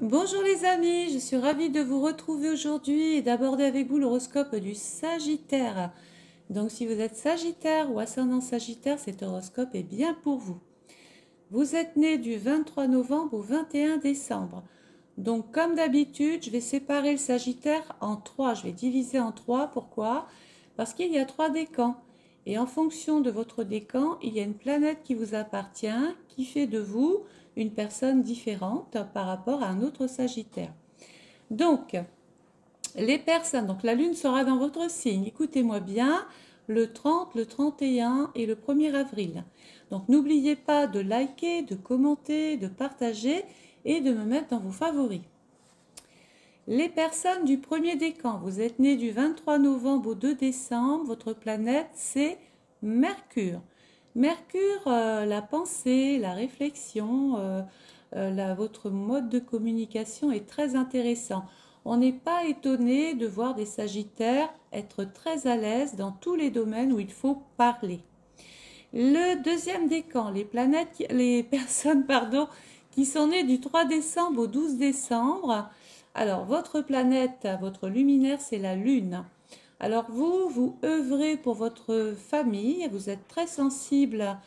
Bonjour les amis, je suis ravie de vous retrouver aujourd'hui et d'aborder avec vous l'horoscope du Sagittaire. Donc si vous êtes Sagittaire ou ascendant Sagittaire, cet horoscope est bien pour vous. Vous êtes né du 23 novembre au 21 décembre. Donc comme d'habitude, je vais séparer le Sagittaire en trois. Je vais diviser en trois. Pourquoi? Parce qu'il y a trois décans. Et en fonction de votre décan, il y a une planète qui vous appartient, qui fait de vous une personne différente par rapport à un autre Sagittaire. Donc, les personnes, donc la Lune sera dans votre signe, écoutez-moi bien, le 30, le 31 et le 1er avril. Donc n'oubliez pas de liker, de commenter, de partager et de me mettre dans vos favoris. Les personnes du premier décan, vous êtes nés du 23 novembre au 2 décembre, votre planète c'est Mercure. Mercure, la pensée, la réflexion, votre mode de communication est très intéressant. On n'est pas étonné de voir des Sagittaires être très à l'aise dans tous les domaines où il faut parler. Le deuxième décan, les personnes qui sont nées du 3 décembre au 12 décembre. Alors, votre planète, votre luminaire, c'est la Lune. Alors vous œuvrez pour votre famille, vous êtes très sensible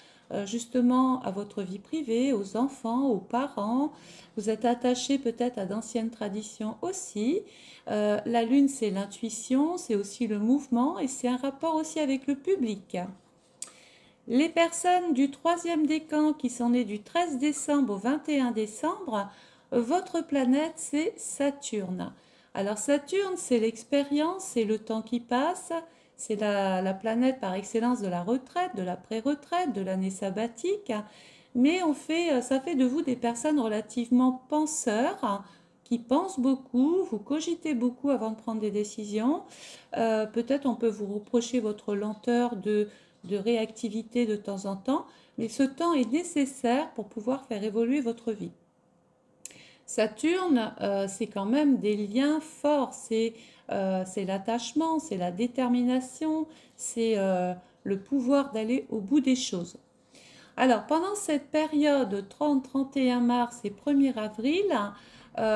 justement à votre vie privée, aux enfants, aux parents, vous êtes attaché peut-être à d'anciennes traditions aussi. La Lune, c'est l'intuition, c'est aussi le mouvement et c'est un rapport aussi avec le public. Les personnes du troisième décan qui sont nées du 13 décembre au 21 décembre, votre planète c'est Saturne. Alors Saturne c'est l'expérience, c'est le temps qui passe, c'est la planète par excellence de la retraite, de la pré-retraite, de l'année sabbatique. Mais ça fait de vous des personnes relativement penseurs, qui pensent beaucoup, vous cogitez beaucoup avant de prendre des décisions. Peut-être on peut vous reprocher votre lenteur de réactivité de temps en temps, mais ce temps est nécessaire pour pouvoir faire évoluer votre vie. Saturne, c'est quand même des liens forts, c'est l'attachement, c'est la détermination, c'est le pouvoir d'aller au bout des choses. Alors, pendant cette période 30-31 mars et 1er avril,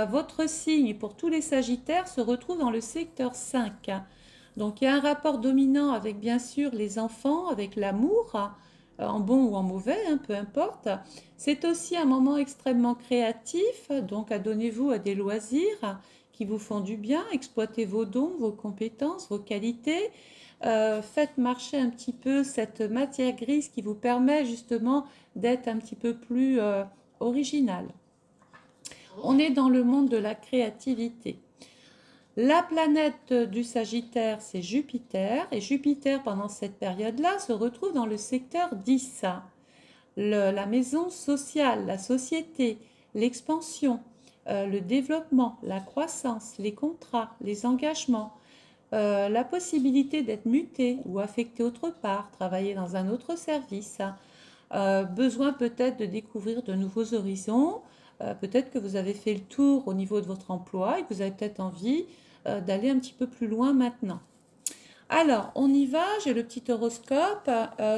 votre signe pour tous les Sagittaires se retrouve dans le secteur 5. Donc, il y a un rapport dominant avec, bien sûr, les enfants, avec l'amour, en bon ou en mauvais, hein, peu importe. C'est aussi un moment extrêmement créatif, donc adonnez-vous à des loisirs qui vous font du bien, exploitez vos dons, vos compétences, vos qualités. Faites marcher un petit peu cette matière grise qui vous permet justement d'être un petit peu plus original. On est dans le monde de la créativité. La planète du Sagittaire, c'est Jupiter, et Jupiter, pendant cette période-là, se retrouve dans le secteur 10, la maison sociale, la société, l'expansion, le développement, la croissance, les contrats, les engagements, la possibilité d'être muté ou affecté autre part, travailler dans un autre service, besoin peut-être de découvrir de nouveaux horizons, peut-être que vous avez fait le tour au niveau de votre emploi et que vous avez peut-être envie d'aller un petit peu plus loin maintenant. Alors, on y va, j'ai le petit horoscope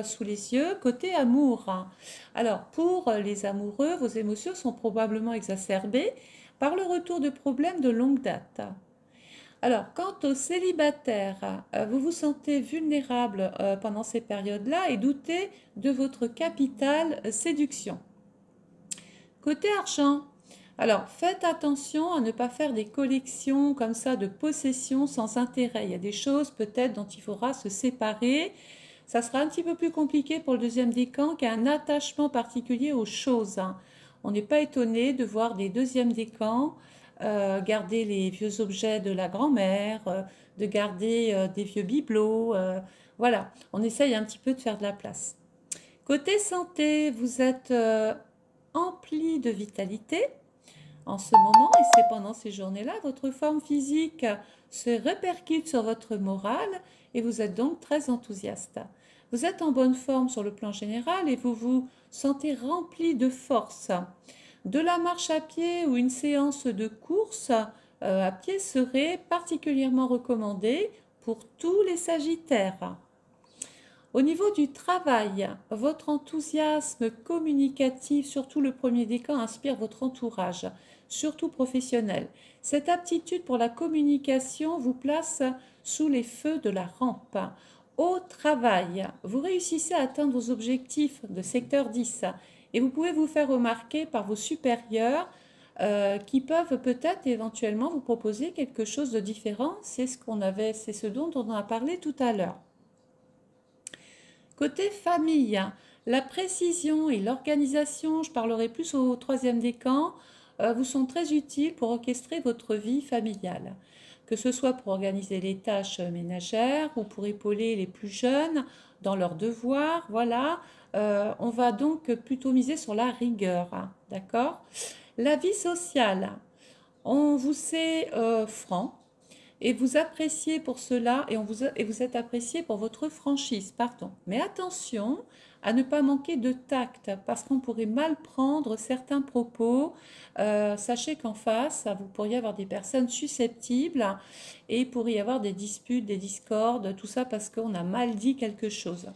sous les yeux, côté amour. Alors, pour les amoureux, vos émotions sont probablement exacerbées par le retour de problèmes de longue date. Alors, quant aux célibataires, vous vous sentez vulnérable pendant ces périodes-là et doutez de votre capital séduction. Côté argent, alors faites attention à ne pas faire des collections comme ça de possessions sans intérêt. Il y a des choses peut-être dont il faudra se séparer. Ça sera un petit peu plus compliqué pour le deuxième décan qui a un attachement particulier aux choses. On n'est pas étonné de voir des deuxièmes décans garder les vieux objets de la grand-mère, de garder des vieux bibelots. Voilà, on essaye un petit peu de faire de la place. Côté santé, vous êtes empli de vitalité en ce moment et c'est pendant ces journées-là, votre forme physique se répercute sur votre morale et vous êtes donc très enthousiaste. Vous êtes en bonne forme sur le plan général et vous vous sentez rempli de force. De la marche à pied ou une séance de course à pied serait particulièrement recommandée pour tous les Sagittaires. Au niveau du travail, votre enthousiasme communicatif, surtout le premier décan, inspire votre entourage, surtout professionnel. Cette aptitude pour la communication vous place sous les feux de la rampe. Au travail, vous réussissez à atteindre vos objectifs de secteur 10 et vous pouvez vous faire remarquer par vos supérieurs qui peuvent peut-être éventuellement vous proposer quelque chose de différent. C'est ce dont on a parlé tout à l'heure. Côté famille, la précision et l'organisation, je parlerai plus au troisième décan, vous sont très utiles pour orchestrer votre vie familiale. Que ce soit pour organiser les tâches ménagères ou pour épauler les plus jeunes dans leurs devoirs, voilà. On va donc plutôt miser sur la rigueur, hein, d'accord? La vie sociale, on vous sait franc et vous appréciez pour cela et vous êtes apprécié pour votre franchise, pardon. Mais attention à ne pas manquer de tact parce qu'on pourrait mal prendre certains propos. Sachez qu'en face, vous pourriez avoir des personnes susceptibles et il pourrait y avoir des disputes, des discordes, tout ça parce qu'on a mal dit quelque chose.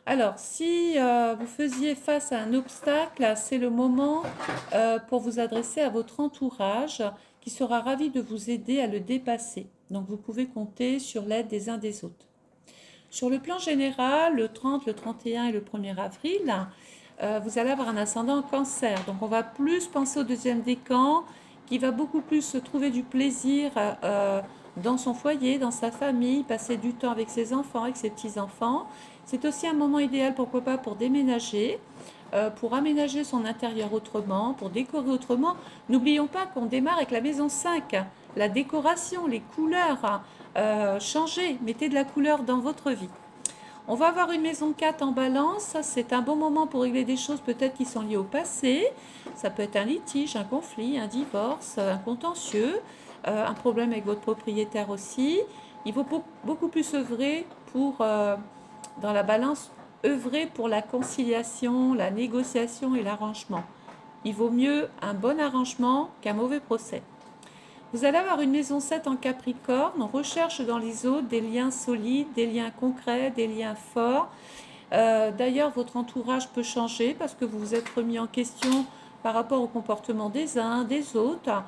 Alors, si vous faisiez face à un obstacle, c'est le moment pour vous adresser à votre entourage qui sera ravi de vous aider à le dépasser. Donc, vous pouvez compter sur l'aide des uns des autres. Sur le plan général, le 30, le 31 et le 1er avril, vous allez avoir un ascendant en cancer. Donc, on va plus penser au deuxième décan qui va beaucoup plus se trouver du plaisir dans son foyer, dans sa famille, passer du temps avec ses enfants, avec ses petits-enfants. C'est aussi un moment idéal, pourquoi pas, pour déménager, pour aménager son intérieur autrement, pour décorer autrement. N'oublions pas qu'on démarre avec la maison 5, la décoration, les couleurs, changez, mettez de la couleur dans votre vie. On va avoir une maison 4 en balance, c'est un bon moment pour régler des choses peut-être qui sont liées au passé. Ça peut être un litige, un conflit, un divorce, un contentieux, un problème avec votre propriétaire aussi. Il faut beaucoup plus œuvrer pour, dans la balance, œuvrer pour la conciliation, la négociation et l'arrangement. Il vaut mieux un bon arrangement qu'un mauvais procès. Vous allez avoir une maison 7 en Capricorne. On recherche dans les autres des liens solides, des liens concrets, des liens forts. D'ailleurs, votre entourage peut changer parce que vous vous êtes remis en question par rapport au comportement des uns, des autres.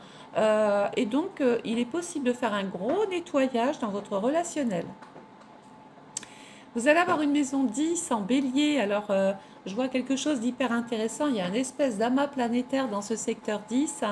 Et donc, il est possible de faire un gros nettoyage dans votre relationnel. Vous allez avoir une maison 10 en bélier. Alors, je vois quelque chose d'hyper intéressant. Il y a une espèce d'amas planétaire dans ce secteur 10.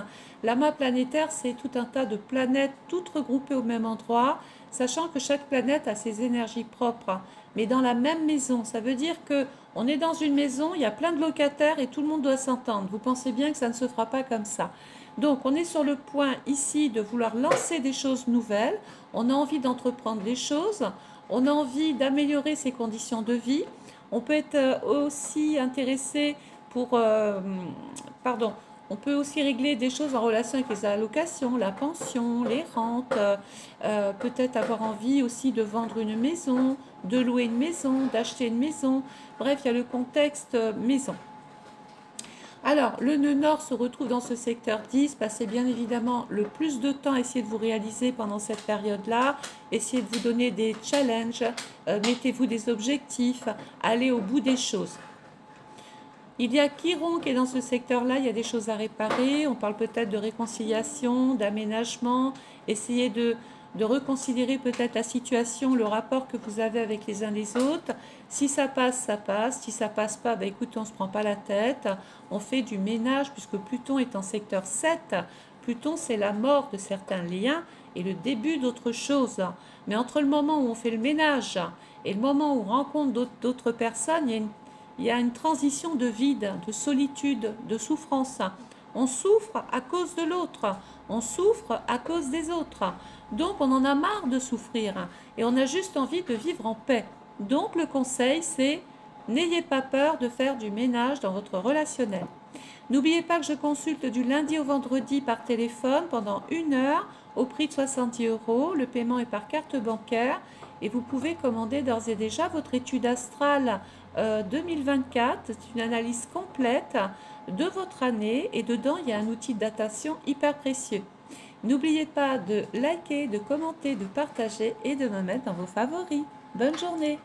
L'amas planétaire, c'est tout un tas de planètes, toutes regroupées au même endroit, sachant que chaque planète a ses énergies propres, mais dans la même maison. Ça veut dire qu'on est dans une maison, il y a plein de locataires et tout le monde doit s'entendre. Vous pensez bien que ça ne se fera pas comme ça. Donc, on est sur le point ici de vouloir lancer des choses nouvelles. On a envie d'entreprendre des choses. On a envie d'améliorer ses conditions de vie. On peut être aussi intéressé pour... on peut aussi régler des choses en relation avec les allocations, la pension, les rentes. Peut-être avoir envie aussi de vendre une maison, de louer une maison, d'acheter une maison. Bref, il y a le contexte maison. Alors, le nœud nord se retrouve dans ce secteur 10. Passez bien évidemment le plus de temps à essayer de vous réaliser pendant cette période-là. Essayez de vous donner des challenges. Mettez-vous des objectifs. Allez au bout des choses. Il y a Chiron qui est dans ce secteur-là. Il y a des choses à réparer. On parle peut-être de réconciliation, d'aménagement. Essayez de reconsidérer peut-être la situation, le rapport que vous avez avec les uns les autres. Si ça passe, ça passe. Si ça passe pas, bah écoute, on ne se prend pas la tête. On fait du ménage puisque Pluton est en secteur 7. Pluton, c'est la mort de certains liens et le début d'autre chose. Mais entre le moment où on fait le ménage et le moment où on rencontre d'autres personnes, il y a une transition de vide, de solitude, de souffrance. On souffre à cause de l'autre. On souffre à cause des autres. Donc, on en a marre de souffrir et on a juste envie de vivre en paix. Donc, le conseil, c'est n'ayez pas peur de faire du ménage dans votre relationnel. N'oubliez pas que je consulte du lundi au vendredi par téléphone pendant 1 heure au prix de 70 €. Le paiement est par carte bancaire et vous pouvez commander d'ores et déjà votre étude astrale 2024. C'est une analyse complète de votre année et dedans, il y a un outil de datation hyper précieux. N'oubliez pas de liker, de commenter, de partager et de me mettre dans vos favoris. Bonne journée!